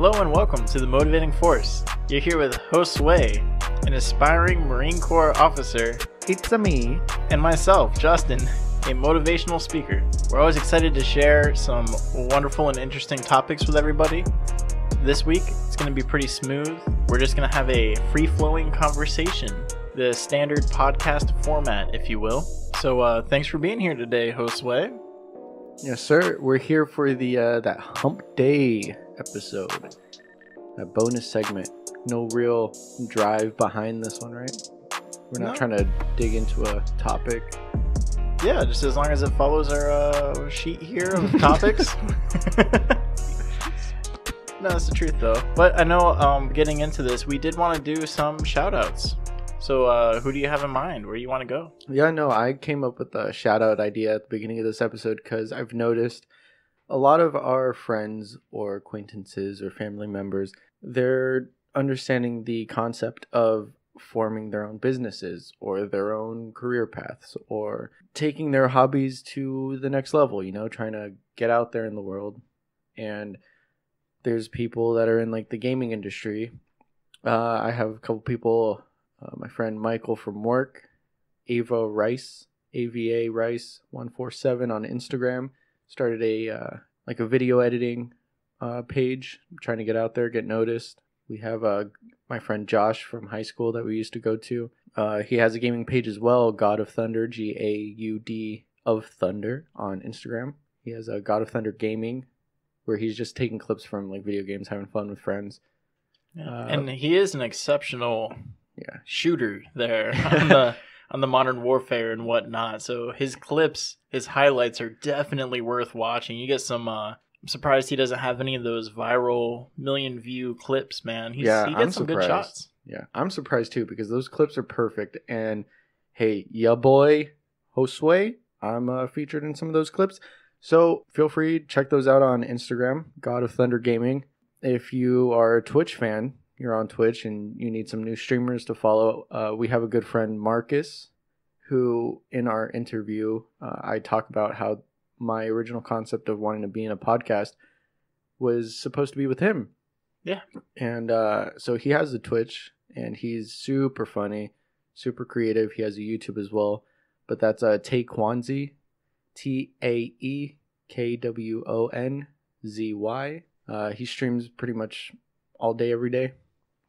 Hello and welcome to The Motivating Force. You're here with Josue, an aspiring Marine Corps officer, It's me. and myself, Justin, a motivational speaker. We're always excited to share some wonderful and interesting topics with everybody. This week, it's going to be pretty smooth. We're just going to have a free-flowing conversation, the standard podcast format, if you will. So thanks for being here today, Josue. Yes, sir. We're here for the that Hump Day episode, a bonus segment. No real drive behind this one, right? We're not trying to dig into a topic. Yeah, just as long as it follows our sheet here of topics. No, that's the truth, though. But I know getting into this, we did want to do some shout-outs. So who do you have in mind? Where do you want to go? Yeah, no, I came up with a shout-out idea at the beginning of this episode because I've noticed a lot of our friends or acquaintances or family members, they're understanding the concept of forming their own businesses or their own career paths or taking their hobbies to the next level, you know, trying to get out there in the world. And there's people that are in like the gaming industry. I have a couple people, my friend Michael from work, Ava Rice, AVA Rice 147 on Instagram, started a video editing page, trying to get out there, get noticed. We have my friend Josh from high school that we used to go to. He has a gaming page as well, God of Thunder, GAUD of Thunder on Instagram. He has a God of Thunder Gaming, where he's just taking clips from like video games, having fun with friends. Yeah. And he is an exceptional shooter there on the Modern Warfare and whatnot. So his clips, his highlights are definitely worth watching. You get some. I'm surprised he doesn't have any of those viral million view clips, man. He gets some good shots. Yeah, I'm surprised too because those clips are perfect. And hey, ya boy, Josue, I'm featured in some of those clips. So feel free to check those out on Instagram, God of Thunder Gaming. If you are a Twitch fan, you're on Twitch and you need some new streamers to follow, we have a good friend, Marcus, who in our interview, I talk about how my original concept of wanting to be in a podcast was supposed to be with him. Yeah. And so he has a Twitch and he's super funny, super creative. He has a YouTube as well, but that's Taekwonzy, TAEKWONZY. He streams pretty much all day, every day.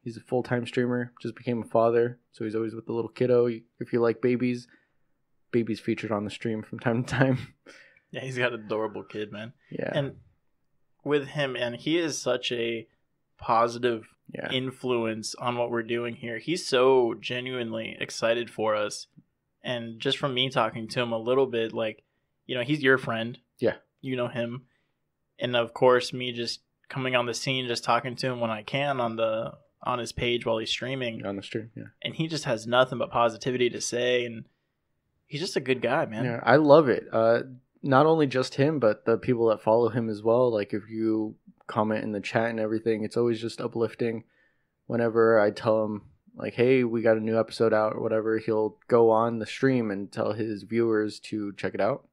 He's a full-time streamer, just became a father, so he's always with the little kiddo. If you like babies featured on the stream from time to time. Yeah, he's got an adorable kid, man. Yeah. And with him, and he is such a positive influence on what we're doing here. He's so genuinely excited for us. And just from me talking to him a little bit, like, you know, he's your friend. Yeah. You know him. And of course, me just coming on the scene, just talking to him when I can on his page while he's streaming. On the stream, yeah. And he just has nothing but positivity to say. And he's just a good guy, man. Yeah, I love it. Not only just him, but the people that follow him as well. Like if you comment in the chat and everything, it's always just uplifting. Whenever I tell him, like, hey, we got a new episode out or whatever, he'll go on the stream and tell his viewers to check it out.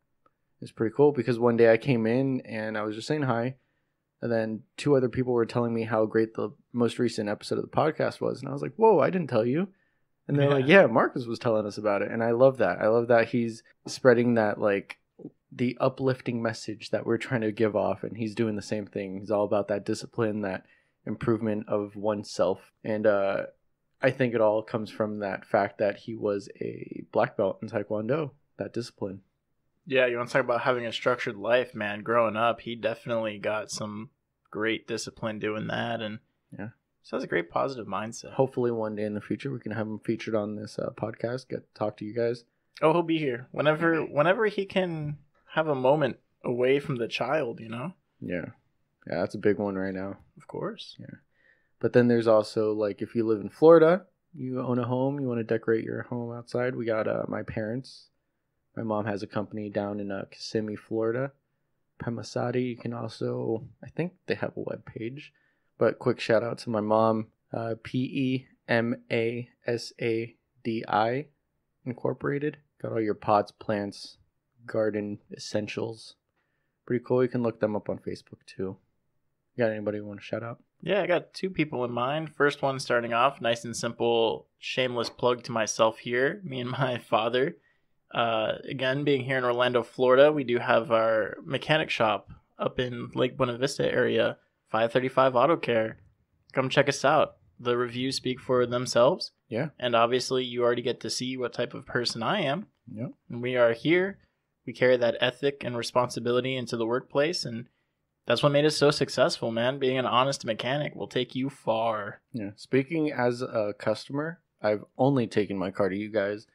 It's pretty cool because one day I came in and I was just saying hi. And then two other people were telling me how great the most recent episode of the podcast was. And I was like, whoa, I didn't tell you. And they're like, yeah, Marcus was telling us about it. And I love that. I love that he's spreading that, like, the uplifting message that we're trying to give off. And he's doing the same thing. He's all about that discipline, that improvement of oneself. And I think it all comes from that fact that he was a black belt in Taekwondo, that discipline. Yeah, you want to talk about having a structured life, man. Growing up, he definitely got some great discipline doing that, and so has a great positive mindset. Hopefully one day in the future we can have him featured on this podcast, get to talk to you guys. Oh, he'll be here whenever he can have a moment away from the child, you know? Yeah, that's a big one right now. Of course. Yeah. But then there's also, like, if you live in Florida, you own a home, you want to decorate your home outside, we got my parents. My mom has a company down in Kissimmee, Florida. Pemasadi. You can also, I think they have a web page. But quick shout out to my mom, PEMASADI Incorporated. Got all your pots, plants, garden essentials. Pretty cool. You can look them up on Facebook too. You got anybody you want to shout out? Yeah, I got two people in mind. First one starting off, nice and simple, shameless plug to myself here, me and my father. Again, being here in Orlando, Florida, we do have our mechanic shop up in Lake Buena Vista area, 535 Auto Care. Come check us out. The reviews speak for themselves. Yeah. And obviously, you already get to see what type of person I am. Yep. And we are here. We carry that ethic and responsibility into the workplace, and that's what made us so successful, man. Being an honest mechanic will take you far. Yeah. Speaking as a customer, I've only taken my car to you guys.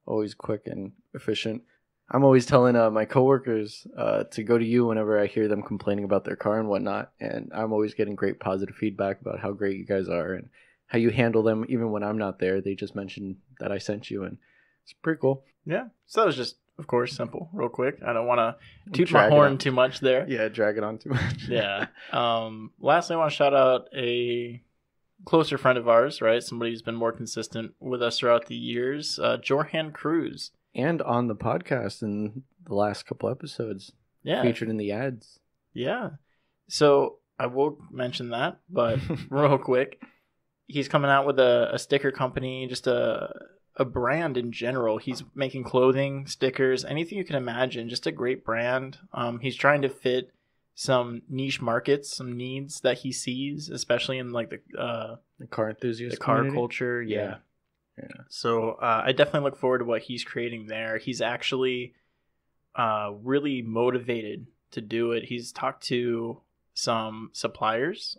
Always quick and efficient. I'm always telling my coworkers to go to you whenever I hear them complaining about their car and whatnot. And I'm always getting great positive feedback about how great you guys are and how you handle them even when I'm not there. They just mentioned that I sent you, and it's pretty cool. Yeah. So that was just, of course, simple, real quick. I don't want to toot my horn too much there. Yeah, drag it on too much. Yeah. Lastly, I want to shout out a closer friend of ours, right? Somebody who's been more consistent with us throughout the years, Jorhan Cruz. And on the podcast in the last couple episodes. Yeah. Featured in the ads. Yeah. So I will mention that, but real quick, he's coming out with a sticker company, just a brand in general. He's making clothing, stickers, anything you can imagine. Just a great brand. He's trying to fit some niche markets, some needs that he sees, especially in like the car enthusiast, the car community? culture. Yeah. So I definitely look forward to what he's creating there. He's actually really motivated to do it. He's talked to some suppliers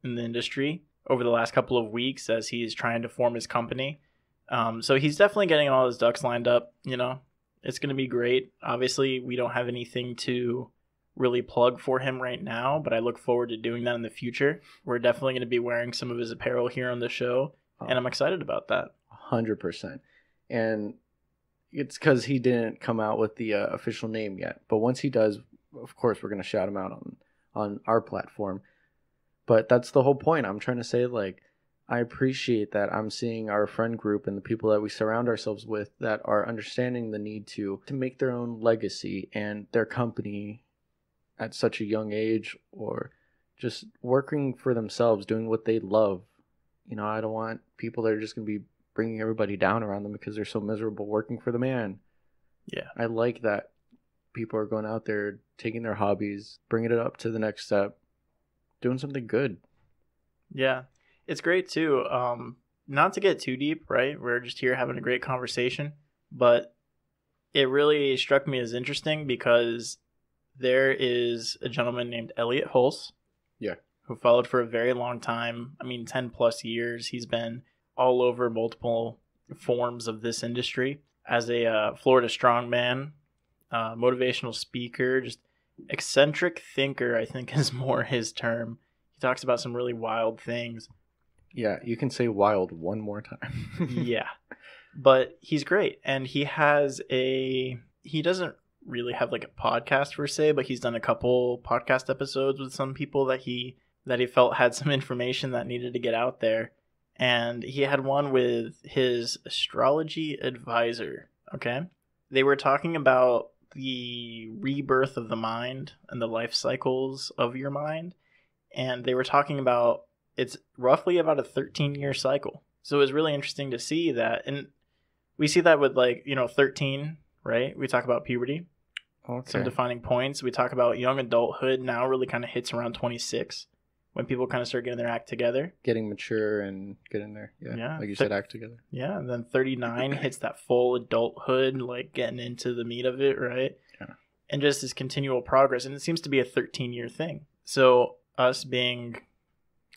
in the industry over the last couple of weeks as he's trying to form his company. So he's definitely getting all his ducks lined up. You know, it's going to be great. Obviously, we don't have anything to really plug for him right now, but I look forward to doing that in the future. We're definitely going to be wearing some of his apparel here on the show, and I'm excited about that. 100%. And it's because he didn't come out with the official name yet. But once he does, of course, we're going to shout him out on our platform. But that's the whole point. I'm trying to say, like, I appreciate that I'm seeing our friend group and the people that we surround ourselves with that are understanding the need to make their own legacy and their company at such a young age, or just working for themselves, doing what they love. You know, I don't want people that are just going to be bringing everybody down around them because they're so miserable working for the man. Yeah. I like that people are going out there, taking their hobbies, bringing it up to the next step, doing something good. Yeah. It's great too. Not to get too deep, right? We're just here having a great conversation, but it really struck me as interesting because there is a gentleman named Elliot Hulse. Yeah. Who followed for a very long time. I mean, 10 plus years. He's been all over multiple forms of this industry as a Florida strongman, motivational speaker, just eccentric thinker, I think is more his term. He talks about some really wild things. Yeah, you can say wild one more time. Yeah. But he's great. And he doesn't really have like a podcast per se, but he's done a couple podcast episodes with some people that he felt had some information that needed to get out there. And he had one with his astrology advisor. Okay. They were talking about the rebirth of the mind and the life cycles of your mind. And they were talking about it's roughly about a 13-year cycle. So it was really interesting to see that. And we see that with 13, right? We talk about puberty. Okay. Some defining points. We talk about young adulthood now really kind of hits around 26 when people kind of start getting their act together. Getting mature and getting there. Yeah. Like you said, act together. Yeah. And then 39 hits that full adulthood, like getting into the meat of it, right? Yeah. And just this continual progress. And it seems to be a 13-year thing. So us being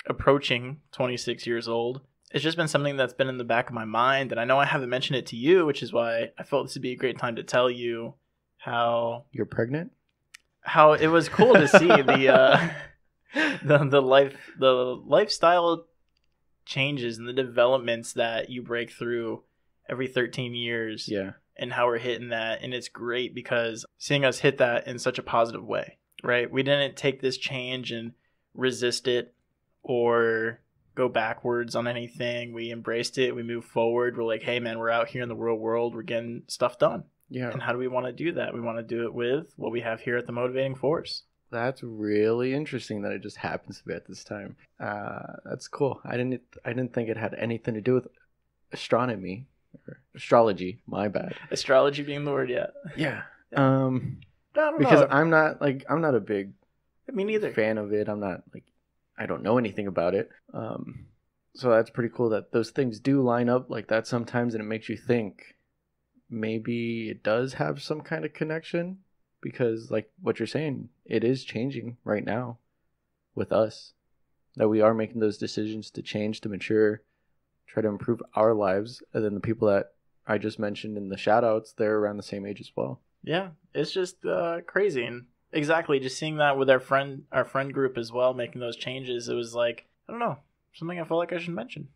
approaching 26 years old, it's just been something that's been in the back of my mind. And I know I haven't mentioned it to you, which is why I felt this would be a great time to tell you how you're pregnant. How it was cool to see the lifestyle changes and the developments that you break through every 13 years. Yeah. And how we're hitting that. And it's great because seeing us hit that in such a positive way, right? We didn't take this change and resist it or go backwards on anything. We embraced it. We moved forward. We're like, hey man, we're out here in the real world. We're getting stuff done. Yeah. And how do we want to do that? We want to do it with what we have here at the Motivating Force. That's really interesting that it just happens to be at this time. That's cool. I didn't think it had anything to do with astronomy or astrology. My bad. Astrology being the word, yeah. Yeah. I don't Because know. I'm not a big Me neither. fan of it. I don't know anything about it. So that's pretty cool that those things do line up like that sometimes, and it makes you think maybe it does have some kind of connection, because like what you're saying, it is changing right now with us, that we are making those decisions to change, to mature, try to improve our lives. And then the people that I just mentioned in the shout outs, they're around the same age as well. Yeah, it's just crazy. And exactly, just seeing that with our friend group as well, making those changes, it was like, I don't know, something I felt like I should mention.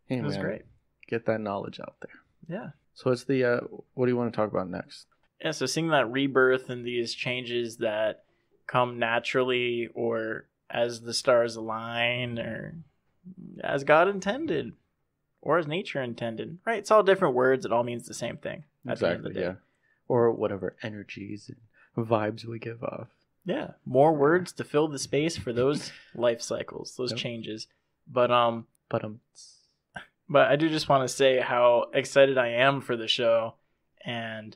Hey, It was man, great. get that knowledge out there. Yeah. So what's the what do you want to talk about next? Yeah, so seeing that rebirth and these changes that come naturally or as the stars align or as God intended or as nature intended, right? It's all different words. It all means the same thing at the end of the day. Yeah. Or whatever energies and vibes we give off. Yeah, more words to fill the space for those life cycles, those Yep. changes. But But I do just want to say how excited I am for the show and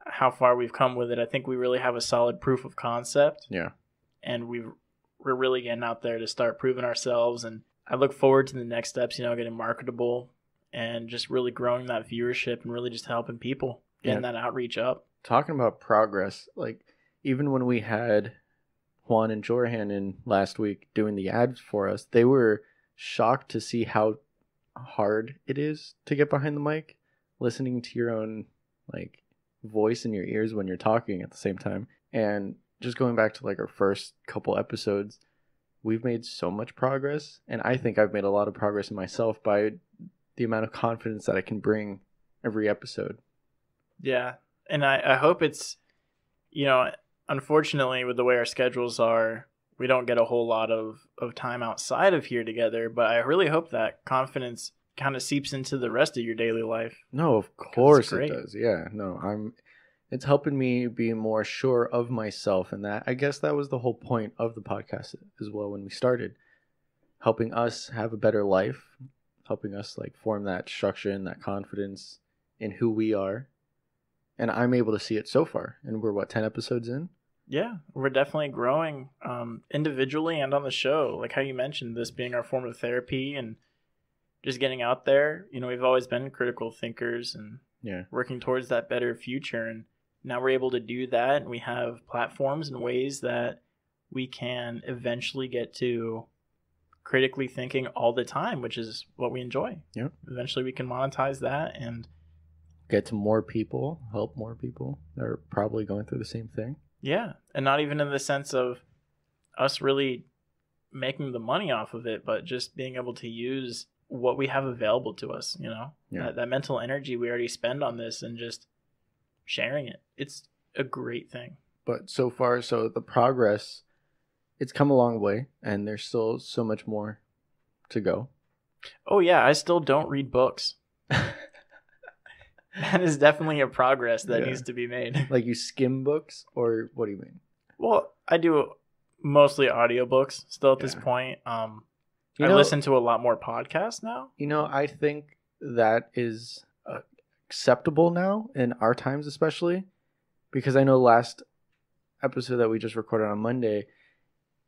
how far we've come with it. I think we really have a solid proof of concept. yeah. And we're really getting out there to start proving ourselves. And I look forward to the next steps, getting marketable and just really growing that viewership and really just helping people, getting that outreach up. Talking about progress, like even when we had Juan and Jorhan in last week doing the ads for us, they were shocked to see how hard it is to get behind the mic, listening to your own like voice in your ears when you're talking at the same time. And just going back to like our first couple episodes, we've made so much progress, and I think I've made a lot of progress in myself by the amount of confidence that I can bring every episode. Yeah. And I hope it's, unfortunately with the way our schedules are, we don't get a whole lot of time outside of here together, but I really hope that confidence kind of seeps into the rest of your daily life. No, of course it great. does. Yeah, no, it's helping me be more sure of myself, and that I guess that was the whole point of the podcast as well when we started, helping us have a better life, helping us like form that structure and that confidence in who we are. And I'm able to see it so far, and we're 10 episodes in? Yeah, we're definitely growing individually and on the show. Like how you mentioned, this being our form of therapy and just getting out there. We've always been critical thinkers and working towards that better future. And now we're able to do that. And we have platforms and ways that we can eventually get to critically thinking all the time, which is what we enjoy. Yeah. Eventually we can monetize that and get to more people, help more people that are probably going through the same thing. Yeah, and not even in the sense of us really making the money off of it, but just being able to use what we have available to us, that mental energy we already spend on this and just sharing it. It's a great thing. But so far, so the progress, it's come a long way, and there's still so much more to go. Oh yeah, I still don't read books. That is definitely a progress that needs to be made. Like you skim books, or what do you mean? Well, I do mostly audiobooks still at this point. I listen to a lot more podcasts now. I think that is acceptable now in our times, especially because I know last episode that we just recorded on Monday,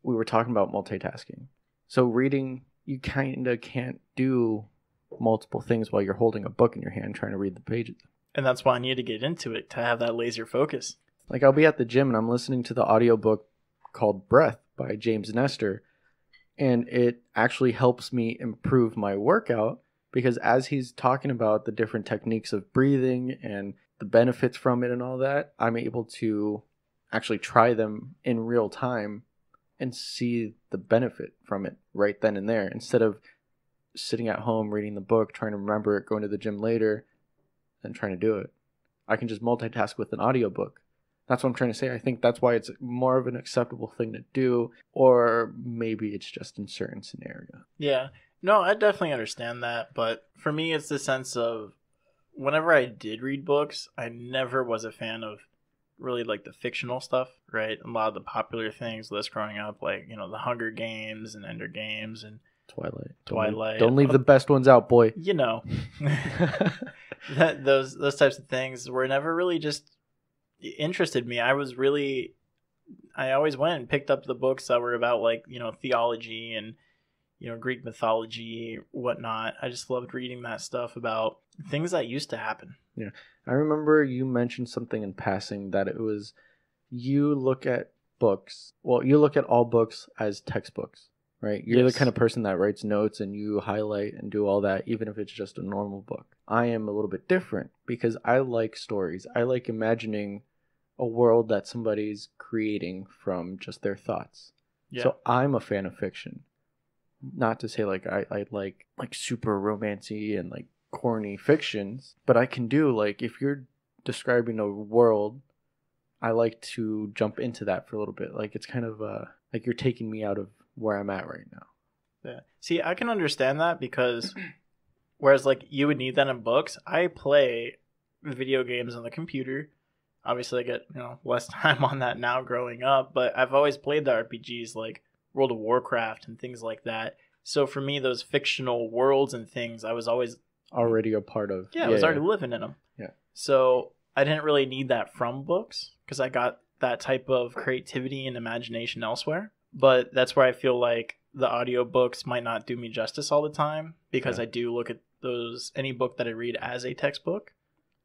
we were talking about multitasking. So reading, you kind of can't do multiple things while you're holding a book in your hand trying to read the pages. And that's why I need to get into it, to have that laser focus. Like I'll be at the gym and I'm listening to the audiobook called Breath by James Nestor, and it actually helps me improve my workout because as he's talking about the different techniques of breathing and the benefits from it and all that, I'm able to actually try them in real time and see the benefit from it right then and there, instead of sitting at home reading the book, trying to remember it, going to the gym later, and trying to do it. I can just multitask with an audiobook. That's what I'm trying to say. I think that's why it's more of an acceptable thing to do, or maybe it's just in certain scenarios. Yeah. No, I definitely understand that, but for me it's the sense of whenever I did read books, I never was a fan of really like the fictional stuff, right? A lot of the popular things list growing up, like, the Hunger Games and Ender Games and Twilight. Don't leave the best ones out, boy. Those types of things were never really just interested me. I always went and picked up the books that were about, like, theology and Greek mythology, whatnot. I just loved reading that stuff about things that used to happen. Yeah. I remember you mentioned something in passing that it was, you look at all books as textbooks, right? You're Yes. the kind of person that writes notes and you highlight and do all that, even if it's just a normal book. I am a little bit different because I like stories. I like imagining a world that somebody's creating from just their thoughts. Yeah. So I'm a fan of fiction. Not to say like I like super romancy and like corny fictions, but I can do, like, if you're describing a world, I like to jump into that for a little bit. Like, it's kind of like you're taking me out of where I'm at right now. Yeah. See, I can understand that because whereas, like, you would need that in books, I play video games on the computer. Obviously, I get, less time on that now growing up, but I've always played the RPGs like World of Warcraft and things like that. So for me, those fictional worlds and things, I was always already a part of. I was already living in them. Yeah. So I didn't really need that from books because I got that type of creativity and imagination elsewhere. But that's where I feel like the audiobooks might not do me justice all the time because I do look at any book that I read as a textbook.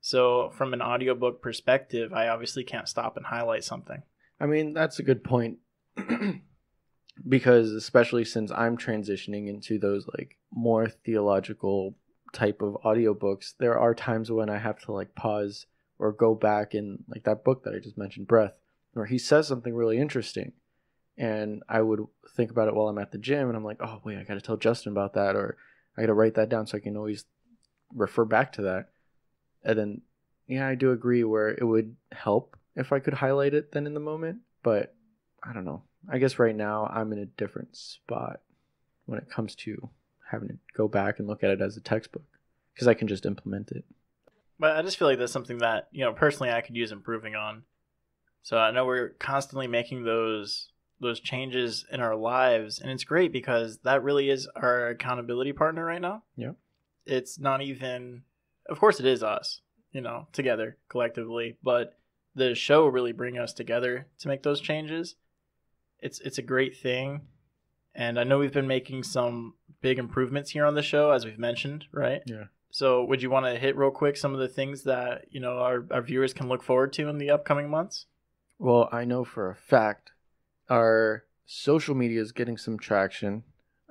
So from an audiobook perspective, I obviously can't stop and highlight something. I mean, that's a good point. Because especially since I'm transitioning into those like more theological type of audiobooks, there are times when I have to like pause or go back in, like that book that I just mentioned, Breath, where he says something really interesting. And I would think about it while I'm at the gym and I'm like, oh wait, I got to tell Justin about that, or I got to write that down so I can always refer back to that. And then, yeah, I do agree where it would help if I could highlight it then in the moment, but I don't know. I guess right now I'm in a different spot when it comes to having to go back and look at it as a textbook because I can just implement it. But I just feel like that's something that, personally I could use improving on. So I know we're constantly making those changes in our lives, and it's great because that really is our accountability partner right now. Yeah. It's not even, of course it is us, together collectively, but the show really bring us together to make those changes. It's a great thing, and I know we've been making some big improvements here on the show, as we've mentioned, right? Yeah. So would you want to hit real quick some of the things that, our viewers can look forward to in the upcoming months? Well, I know for a fact our social media is getting some traction.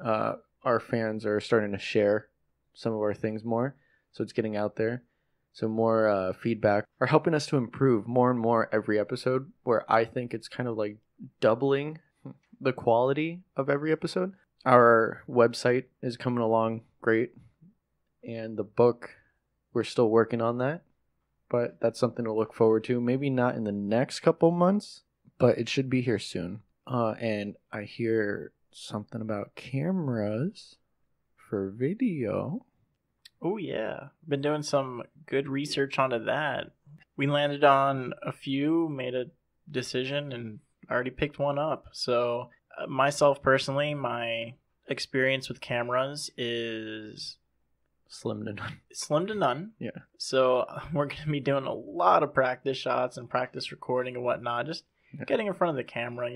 Our fans are starting to share some of our things more, so it's getting out there. So more feedback are helping us to improve more and more every episode, where I think it's kind of like doubling the quality of every episode. Our website is coming along great, and the book, we're still working on that, but that's something to look forward to. Maybe not in the next couple months, but it should be here soon. And I hear something about cameras for video. Oh yeah, been doing some good research onto that. We landed on a few, made a decision, and already picked one up. So myself personally, my experience with cameras is slim to none. Yeah. So we're going to be doing a lot of practice shots and practice recording and whatnot, just getting in front of the camera.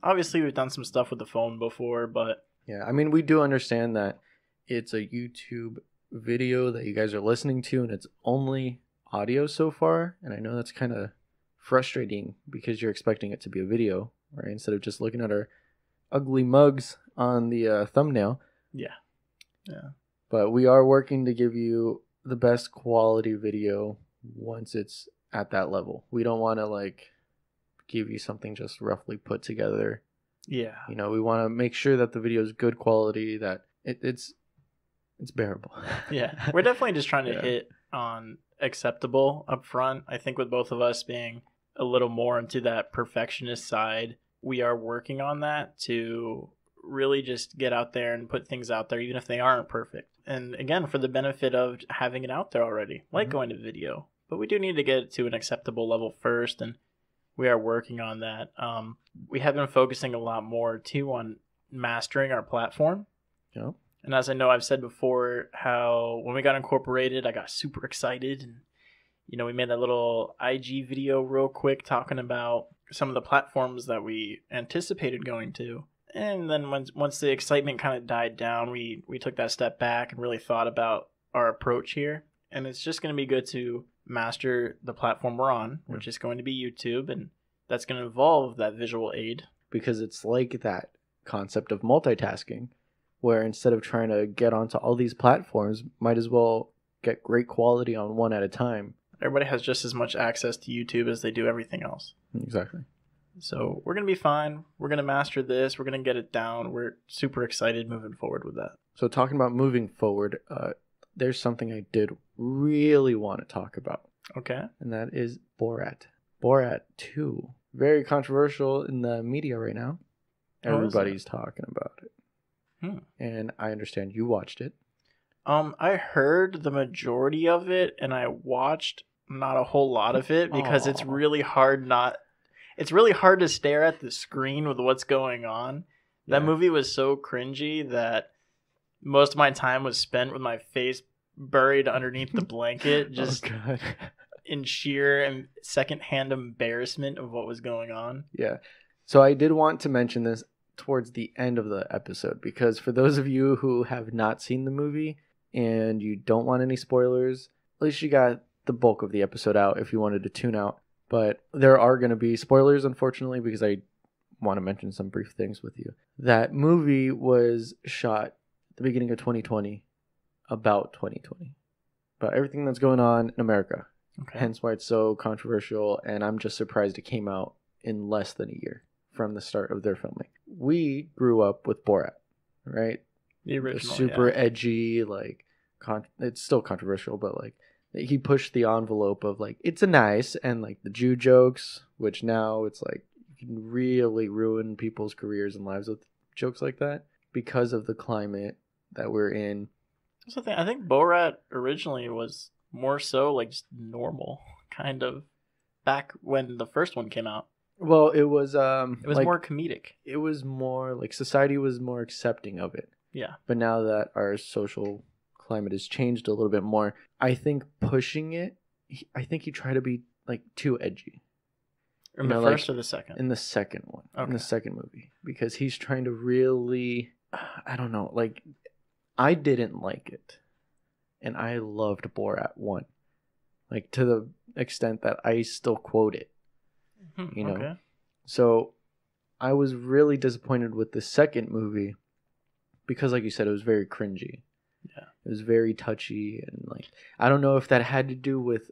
Obviously we've done some stuff with the phone before, but yeah, I mean, we do understand that it's a YouTube video that you guys are listening to and it's only audio so far, and I know that's kind of frustrating because you're expecting it to be a video, right? Instead of just looking at our ugly mugs on the thumbnail. Yeah. But we are working to give you the best quality video once it's at that level. We don't want to like give you something just roughly put together. Yeah. We want to make sure that the video is good quality, that it's bearable. Yeah. We're definitely just trying to hit on acceptable up front. I think with both of us being a little more into that perfectionist side, we are working on that to really just get out there and put things out there, even if they aren't perfect. And again, for the benefit of having it out there already, like going to video. But we do need to get it to an acceptable level first. And we are working on that. We have been focusing a lot more too on mastering our platform. Yeah. And as I know I've said before, how when we got incorporated, I got super excited, and we made that little IG video real quick talking about some of the platforms that we anticipated going to. And then once the excitement kind of died down, we took that step back and really thought about our approach here. And it's just going to be good to master the platform we're on, which is going to be YouTube, and that's going to involve that visual aid. Because it's like that concept of multitasking, where instead of trying to get onto all these platforms, might as well get great quality on one at a time. Everybody has just as much access to YouTube as they do everything else. Exactly. So we're going to be fine. We're going to master this. We're going to get it down. We're super excited moving forward with that. So talking about moving forward, there's something I did really want to talk about. Okay. And that is Borat. Borat 2. Very controversial in the media right now. Everybody's talking about it. And I understand you watched it. I heard the majority of it, and I watched not a whole lot of it because it's really hard to stare at the screen with what's going on. That movie was so cringy that most of my time was spent with my face buried underneath the blanket, just in sheer and secondhand embarrassment of what was going on. Yeah. So I did want to mention this towards the end of the episode, because for those of you who have not seen the movie and you don't want any spoilers, at least you got the bulk of the episode out if you wanted to tune out. But there are going to be spoilers, unfortunately, because I want to mention some brief things with you. That movie was shot at the beginning of 2020, about 2020, about everything that's going on in America. Okay. Hence why it's so controversial, and I'm just surprised it came out in less than a year from the start of their filming. We grew up with Borat, right? The original, the super edgy, like, it's still controversial, but like, he pushed the envelope of like, it's a nice, and like the Jew jokes, which now it's like, you can really ruin people's careers and lives with jokes like that because of the climate that we're in. That's the thing. I think Borat originally was more so like just normal, kind of, back when the first one came out. Well, it was like, more comedic. It was more like society was more accepting of it. Yeah. But now that our social climate has changed a little bit more, I think pushing it, I think he tried to be like too edgy. In the first or the second? In the second one. Okay. In the second movie. Because he's trying to really, I don't know, like, I didn't like it. And I loved Borat 1. Like, to the extent that I still quote it. You know? Okay. So, I was really disappointed with the second movie. Because, like you said, it was very cringy. Yeah. It was very touchy. And, like, I don't know if that had to do with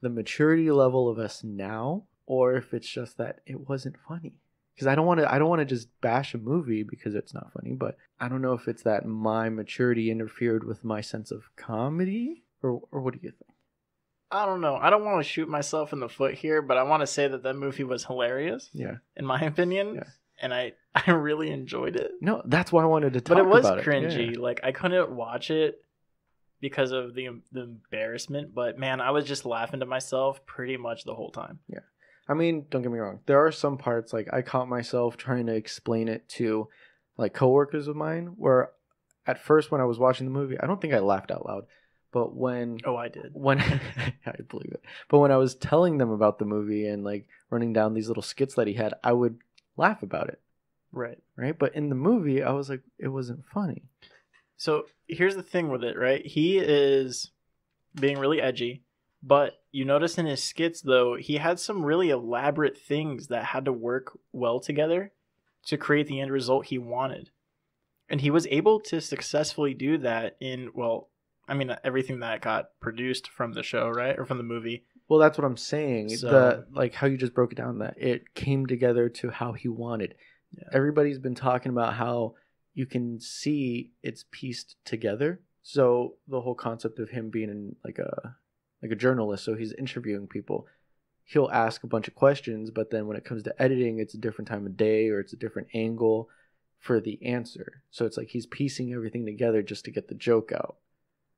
the maturity level of us now, or if it's just that it wasn't funny. Because I don't want to just bash a movie because it's not funny, but I don't know if it's that my maturity interfered with my sense of comedy, or what do you think? I don't know. I don't want to shoot myself in the foot here, but I want to say that movie was hilarious. Yeah. In my opinion. Yeah. And I really enjoyed it. No, that's why I wanted to talk about it. But it was cringy. Yeah. Like, I couldn't watch it because of the embarrassment, but man, I was just laughing to myself pretty much the whole time. Yeah. I mean, don't get me wrong. There are some parts, like, I caught myself trying to explain it to, like, coworkers of mine, where at first when I was watching the movie, I don't think I laughed out loud. But when... Oh, I did. I believe it. But when I was telling them about the movie and, like, running down these little skits that he had, I would laugh about it. Right. Right? But in the movie, I was like, it wasn't funny. So here's the thing with it, right? He is being really edgy. But you notice in his skits, though, he had some really elaborate things that had to work well together to create the end result he wanted. And he was able to successfully do that in, well, I mean, everything that got produced from the show, right? Or from the movie. Well, that's what I'm saying. So, like how you just broke it down, that it came together to how he wanted. Yeah. Everybody's been talking about how you can see it's pieced together. So the whole concept of him being in like a journalist, so he's interviewing people, he'll ask a bunch of questions, but then when it comes to editing, it's a different time of day or it's a different angle for the answer. So it's like he's piecing everything together just to get the joke out.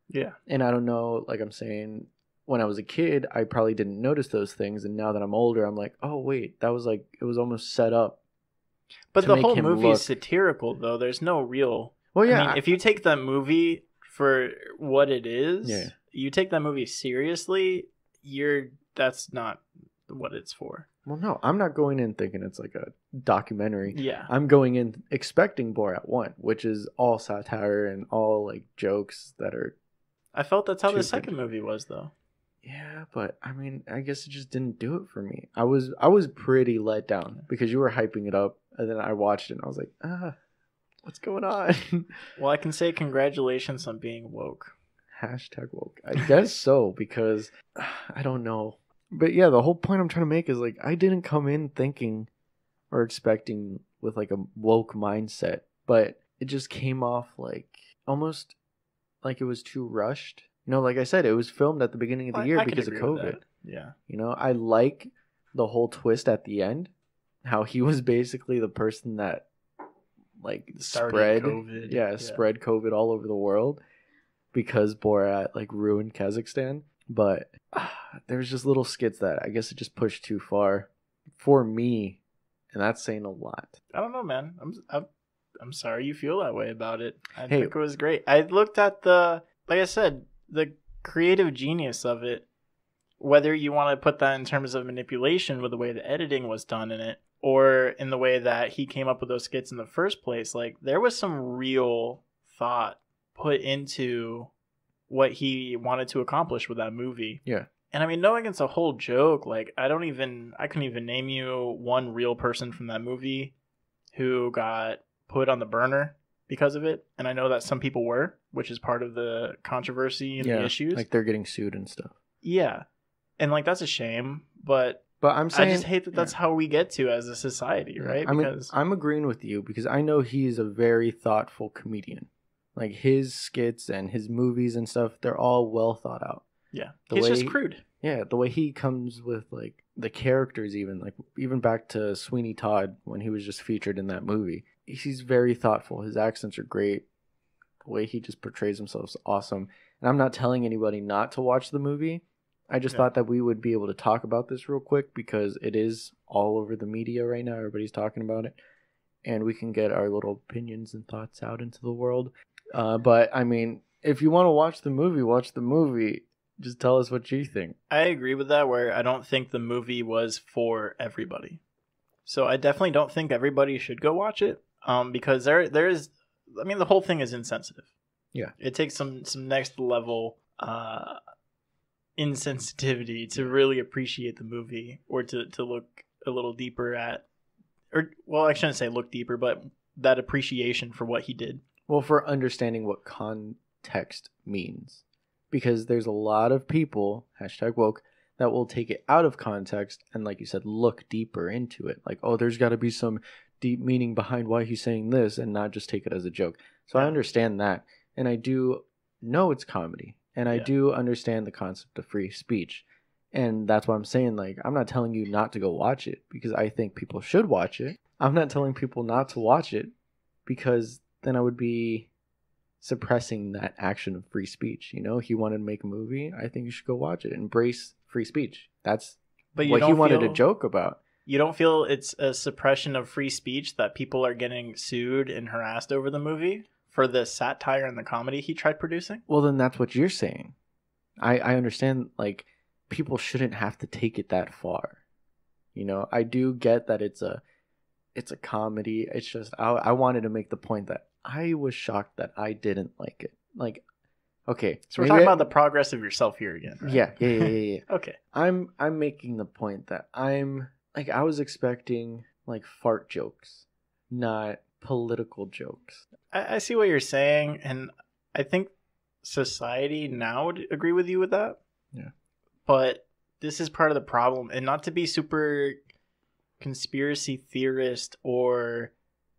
Yeah. And I don't know, like I'm saying, when I was a kid, I probably didn't notice those things, and now that I'm older, I'm like, oh wait, that was like it was almost set up. But to the make whole him movie look- is satirical, though. There's no real. Well, yeah, I mean, if you take that movie for what it is, Yeah. you take that movie seriously, that's not what it's for. well, no, I'm not going in thinking it's like a documentary. Yeah. I'm going in expecting Borat 1, which is all satire and all like jokes that are. I felt that's how the Too second good. movie was, though. Yeah, but I mean, I guess it just didn't do it for me. I was pretty let down because you were hyping it up, and then I watched it and I was like, what's going on? Well, I can say congratulations on being woke. Hashtag woke. I guess so, because I don't know. But yeah, the whole point I'm trying to make is like I didn't come in thinking or expecting with like a woke mindset, but it just came off like almost like it was too rushed. You know, like I said, it was filmed at the beginning of the year I could because of agree with COVID. that. Yeah. You know, I like the whole twist at the end, how he was basically the person that like Started spread COVID. yeah, spread COVID all over the world because Borat like ruined Kazakhstan. But there's just little skits that I guess it just pushed too far for me, and that's saying a lot. I don't know, man. I'm sorry you feel that way about it. I Hey. think it was great. I looked at like I said, the creative genius of it. Whether you want to put that in terms of manipulation with the way the editing was done in it, or in the way that he came up with those skits in the first place, like there was some real thought put into what he wanted to accomplish with that movie. Yeah. And I mean, knowing it's a whole joke, like I couldn't even name you one real person from that movie who got put on the burner because of it. And I know that some people were, which is part of the controversy and the issues. like they're getting sued and stuff. Yeah. And like that's a shame, but But I'm saying I just hate that that's how we get to as a society, right? I mean, Because I'm agreeing with you because I know he's a very thoughtful comedian. Like his skits and his movies and stuff, they're all well thought out. yeah, the it's way- just crude. Yeah, the way he comes with like the characters, even back to Sweeney Todd when he was just featured in that movie. He's very thoughtful. His accents are great. The way he just portrays himself is awesome. And I'm not telling anybody not to watch the movie. I just Yeah. thought that we would be able to talk about this real quick because it is all over the media right now. Everybody's talking about it. And we can get our little opinions and thoughts out into the world. But, I mean, if you want to watch the movie, watch the movie. Just tell us what you think. I agree with that, where I don't think the movie was for everybody. So I definitely don't think everybody should go watch it. Because there is, I mean, the whole thing is insensitive. Yeah. It takes some next level insensitivity to really appreciate the movie, or to look a little deeper at, or well, I shouldn't say look deeper, but that appreciation for what he did. Well, for understanding what context means. Because there's a lot of people, #woke, that will take it out of context and, like you said, look deeper into it. Like, oh, there's got to be some deep meaning behind why he's saying this and not just take it as a joke. So I Yeah. understand that. And I do know it's comedy. And I Yeah. do understand the concept of free speech. And that's why I'm saying, like, I'm not telling you not to go watch it because I think people should watch it. I'm not telling people not to watch it because then I would be suppressing that action of free speech. You know, he wanted to make a movie. I think you should go watch it. Embrace free speech. That's But what he don't wanted feel- to joke about. You don't feel it's a suppression of free speech that people are getting sued and harassed over the movie for the satire and the comedy he tried producing? Well, then that's what you're saying. I understand, like, people shouldn't have to take it that far. You know, I do get that it's a comedy. It's just I wanted to make the point that I was shocked that I didn't like it. Like, okay, So we're maybe talking about the progress of yourself here again, right? yeah. Okay. I'm making the point that I'm like I was expecting like fart jokes, not political jokes. I see what you're saying, and I think society now would agree with you with that. Yeah. But this is part of the problem, and not to be super conspiracy theorist or,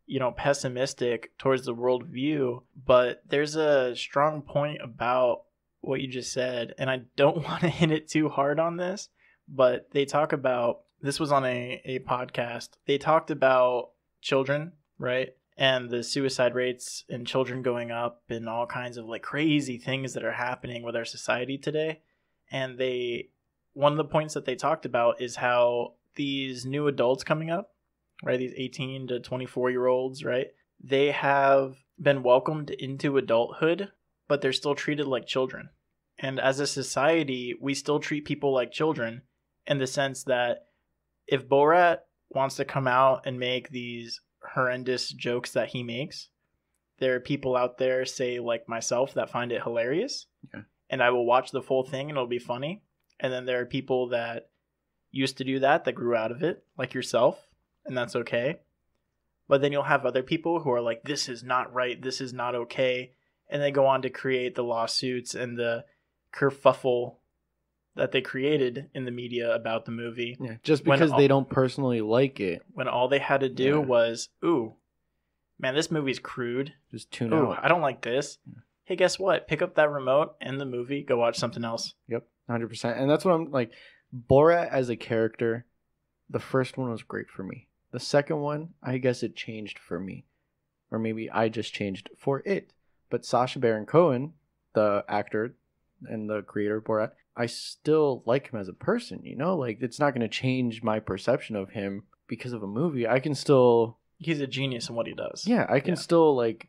you know, pessimistic towards the worldview, but there's a strong point about what you just said, and I don't want to hit it too hard on this, but they talk about, this was on a podcast, they talked about children, right? And the suicide rates in children going up and all kinds of like crazy things that are happening with our society today. and one of the points that they talked about is how these new adults coming up, right, these 18 to 24-year-olds, right, they have been welcomed into adulthood, but they're still treated like children. And as a society, we still treat people like children in the sense that if Borat wants to come out and make these horrendous jokes that he makes, there are people out there, say like myself, that find it hilarious. Yeah. And I will watch the full thing and it'll be funny. And then there are people that used to do that grew out of it, like yourself, and that's okay. But then you'll have other people who are like, this is not right, this is not okay. And they go on to create the lawsuits and the kerfuffle that they created in the media about the movie. Yeah, just because they don't personally like it. When all they had to do was, ooh, man, this movie's crude. Just tune out. I don't like this. Yeah. Hey, guess what? Pick up that remote, end the movie, go watch something else. Yep, 100%. And that's what I'm like. Borat as a character, the first one was great for me. The second one, I guess it changed for me. Or maybe I just changed for it. But Sacha Baron Cohen, the actor and the creator of Borat, I still like him as a person, you know? Like, it's not going to change my perception of him because of a movie. I can still... He's a genius in what he does. Yeah, I can still, like,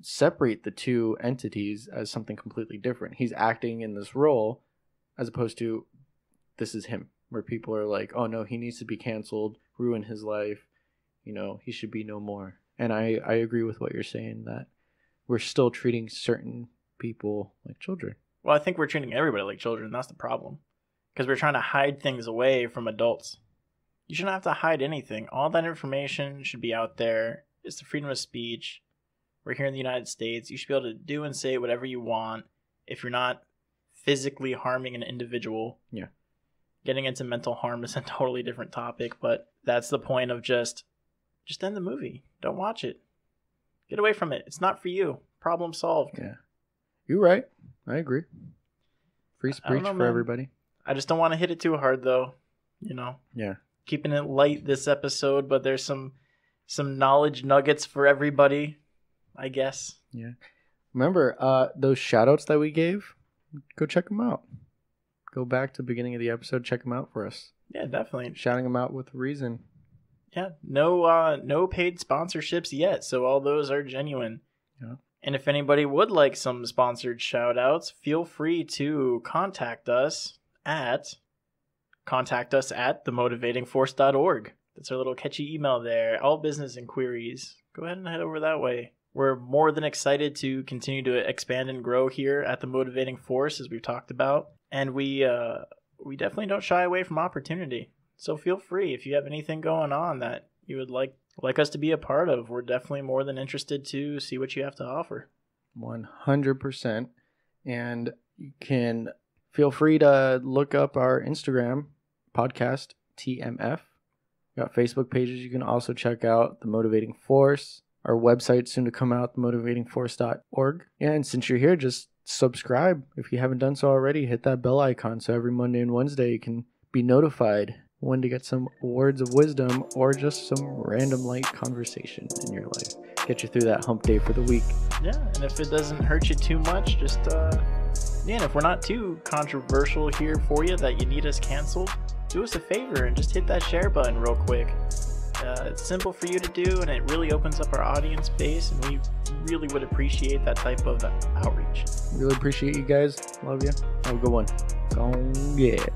separate the two entities as something completely different. He's acting in this role as opposed to this is him, where people are like, oh, no, he needs to be canceled, ruin his life, you know, he should be no more. And I agree with what you're saying, that we're still treating certain people like children. Well, I think we're treating everybody like children. That's the problem. Because we're trying to hide things away from adults. You shouldn't have to hide anything. All that information should be out there. It's the freedom of speech. We're here in the United States. You should be able to do and say whatever you want if you're not physically harming an individual. Yeah. Getting into mental harm is a totally different topic, but that's the point of just end the movie. Don't watch it. Get away from it. It's not for you. Problem solved. Yeah. You're right. I agree. Free speech for everybody. I just don't want to hit it too hard, though. You know? Yeah. Keeping it light this episode, but there's some knowledge nuggets for everybody, I guess. Yeah. Remember, those shout-outs that we gave? Go check them out. Go back to the beginning of the episode. Check them out for us. Yeah, definitely. Shouting them out with reason. Yeah. No paid sponsorships yet, so all those are genuine. Yeah. And if anybody would like some sponsored shout-outs, feel free to contact us at themotivatingforce.org. That's our little catchy email there. All business inquiries. Go ahead and head over that way. We're more than excited to continue to expand and grow here at The Motivating Force, as we've talked about. And we definitely don't shy away from opportunity. So feel free if you have anything going on that you would like us to be a part of. We're definitely more than interested to see what you have to offer. 100%. And you can feel free to look up our Instagram podcast, TMF. We got Facebook pages you can also check out, The Motivating Force. Our website soon to come out, themotivatingforce.org. Yeah, and since you're here, just subscribe. If you haven't done so already, hit that bell icon so every Monday and Wednesday you can be notified when to get some words of wisdom or just some random light conversation in your life. Get you through that hump day for the week. Yeah, and if it doesn't hurt you too much, just, if we're not too controversial here for you that you need us canceled, do us a favor and just hit that share button real quick. It's simple for you to do, and it really opens up our audience base, and we really would appreciate that type of outreach. Really appreciate you guys. Love you. Have a good one. Go get it.